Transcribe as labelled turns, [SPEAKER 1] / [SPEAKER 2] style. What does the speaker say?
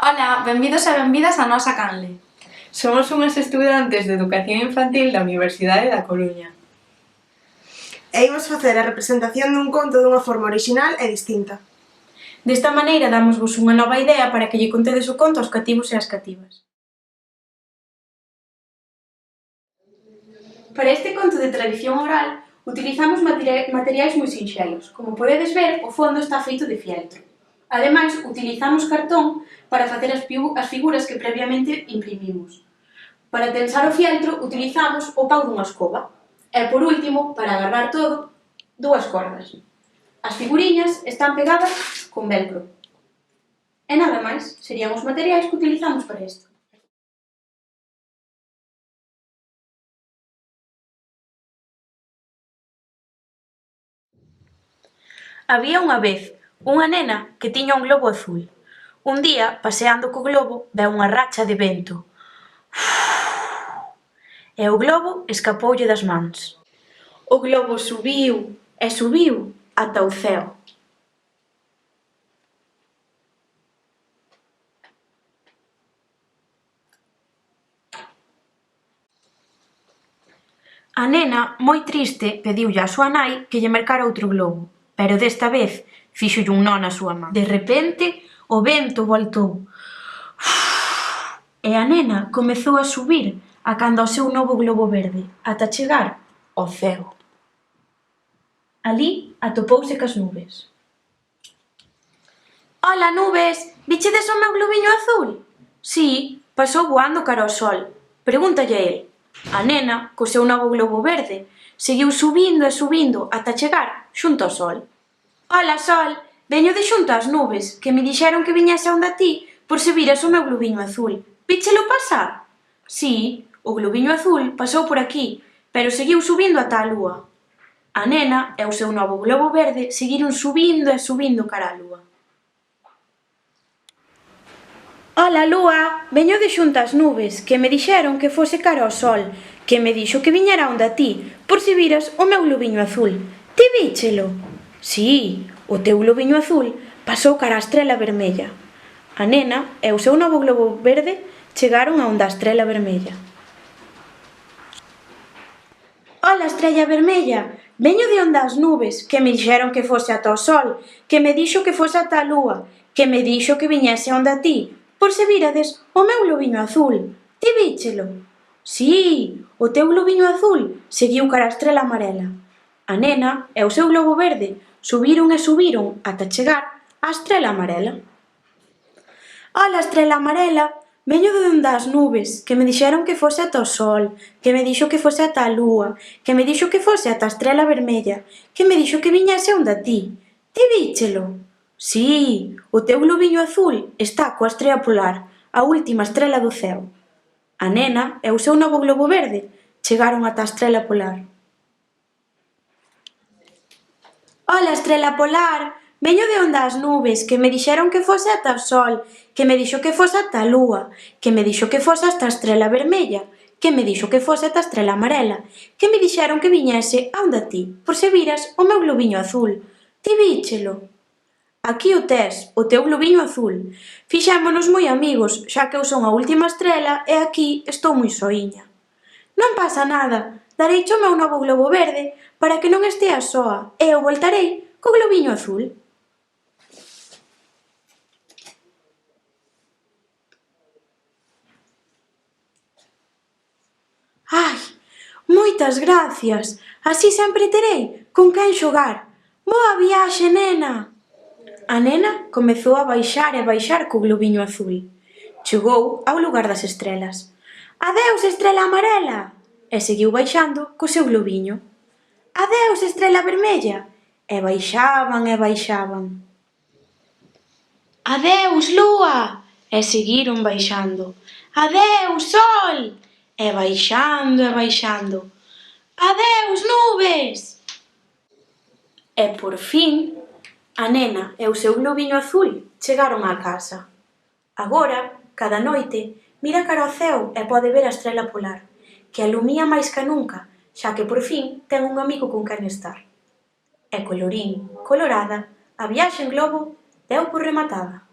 [SPEAKER 1] Ola, benvidos e benvidas á nosa canle.
[SPEAKER 2] Somos unhas estudantes de Educación Infantil da Universidade da Coruña.
[SPEAKER 3] E imos facer a representación dun conto dunha forma orixinal e distinta.
[SPEAKER 1] Desta maneira damosvos unha nova idea para que lle contedes o conto aos cativos e ás cativas. Para este conto de tradición oral utilizamos materiais moi sinxelos. Como podedes ver, o fondo está feito de fieltro. Ademais, utilizamos cartón para facer as figuras que previamente imprimimos. Para tensar o fieltro utilizamos o pau dunha escoba. E, por último, para agarrar todo, dúas cordas. As figuriñas están pegadas con velcro. E nada máis, serían os materiais que utilizamos para isto. Había unha vez unha nena que tiña un globo azul. Un día, paseando co globo, veu unha racha de vento. E o globo escapoulle das mans. O globo subiu e subiu ata o ceo. A nena, moi triste, pediulle á súa nai que lle mercara outro globo, pero desta vez fíxolle un nó na súa man. De repente, o vento voltou. E a nena comezou a subir acanda o seu novo globo verde, ata chegar ao ceo. Alí atopouse cas nubes. Ola, nubes, vichedes o meu globiño azul? Si, pasou voando cara ao sol. Pregúntalle a el. A nena, co seu novo globo verde, seguiu subindo e subindo ata chegar xunto ao sol. Ola, sol, veño de xunto ás nubes, que me dixeron que viñese onda ti por se viras o meu globiño azul. Víchelo pasar? Si, o globiño azul pasou por aquí, pero seguiu subindo ata a lúa. A nena e o seu novo globo verde seguiron subindo e subindo cara á lúa. Ola, lúa, veño de xunto ás nubes, que me dixeron que fose cara ao sol, que me dixo que viñera onda ti, por se viras o meu globiño azul. Ti víchelo? Si, o teu globiño azul pasou cara á estrela vermella. A nena e o seu novo globo verde chegaron a onda a estrela vermella. Ola, estrella vermella, veño de onda as nubes, que me dixeron que fose ata o sol, que me dixo que fose ata a lúa, que me dixo que viñese onda ti, por se virades o meu globiño azul. Ti víchelo? Si, o teu globiño azul seguiu cara á estrela amarela. A nena e o seu globo verde subiron e subiron ata chegar á estrela amarela. Ola, estrela amarela, veño de onda as nubes, que me dixeron que fose ata o sol, que me dixo que fose ata a lúa, que me dixo que fose ata a estrela vermella, que me dixo que viñese onda ti. Ti víchelo? Si, o teu globiño azul está coa estrela polar, a última estrela do ceo. A nena e o seu novo globo verde chegaron ata a estrela polar. Ola, estrela polar, veño de onda as nubes, que me dixeron que fose ata o sol, que me dixo que fose ata a lúa, que me dixo que fose ata a estrela vermella, que me dixo que fose ata a estrela amarela, que me dixeron que viñese a onda ti, por se viras o meu globiño azul. Ti víchelo? Aquí o tes, o teu globiño azul. Fixémonos moi amigos, xa que eu son a última estrela e aquí estou moi soíña. Non pasa nada, dareiche o meu novo globo verde para que non esteas soa e eu voltarei co globiño azul. Ai, moitas gracias, así sempre terei con quen xogar. Boa viaxe, nena! A nena comezou a baixar e baixar co globiño azul. Chegou ao lugar das estrelas. Adeus, estrela amarela! E seguiu baixando co seu globiño. Adeus, estrela vermella! E baixaban e baixaban. Adeus, lúa! E seguiron baixando. Adeus, sol! E baixando e baixando. Adeus, nubes! E por fin, a nena e o seu globiño azul chegaron á casa. Agora, cada noite, mira cara ao ceo e pode ver a estrela polar, que alumía máis ca nunca, xa que por fin ten un amigo con quen estar. E colorín colorada, a viaxe en globo deu por rematada.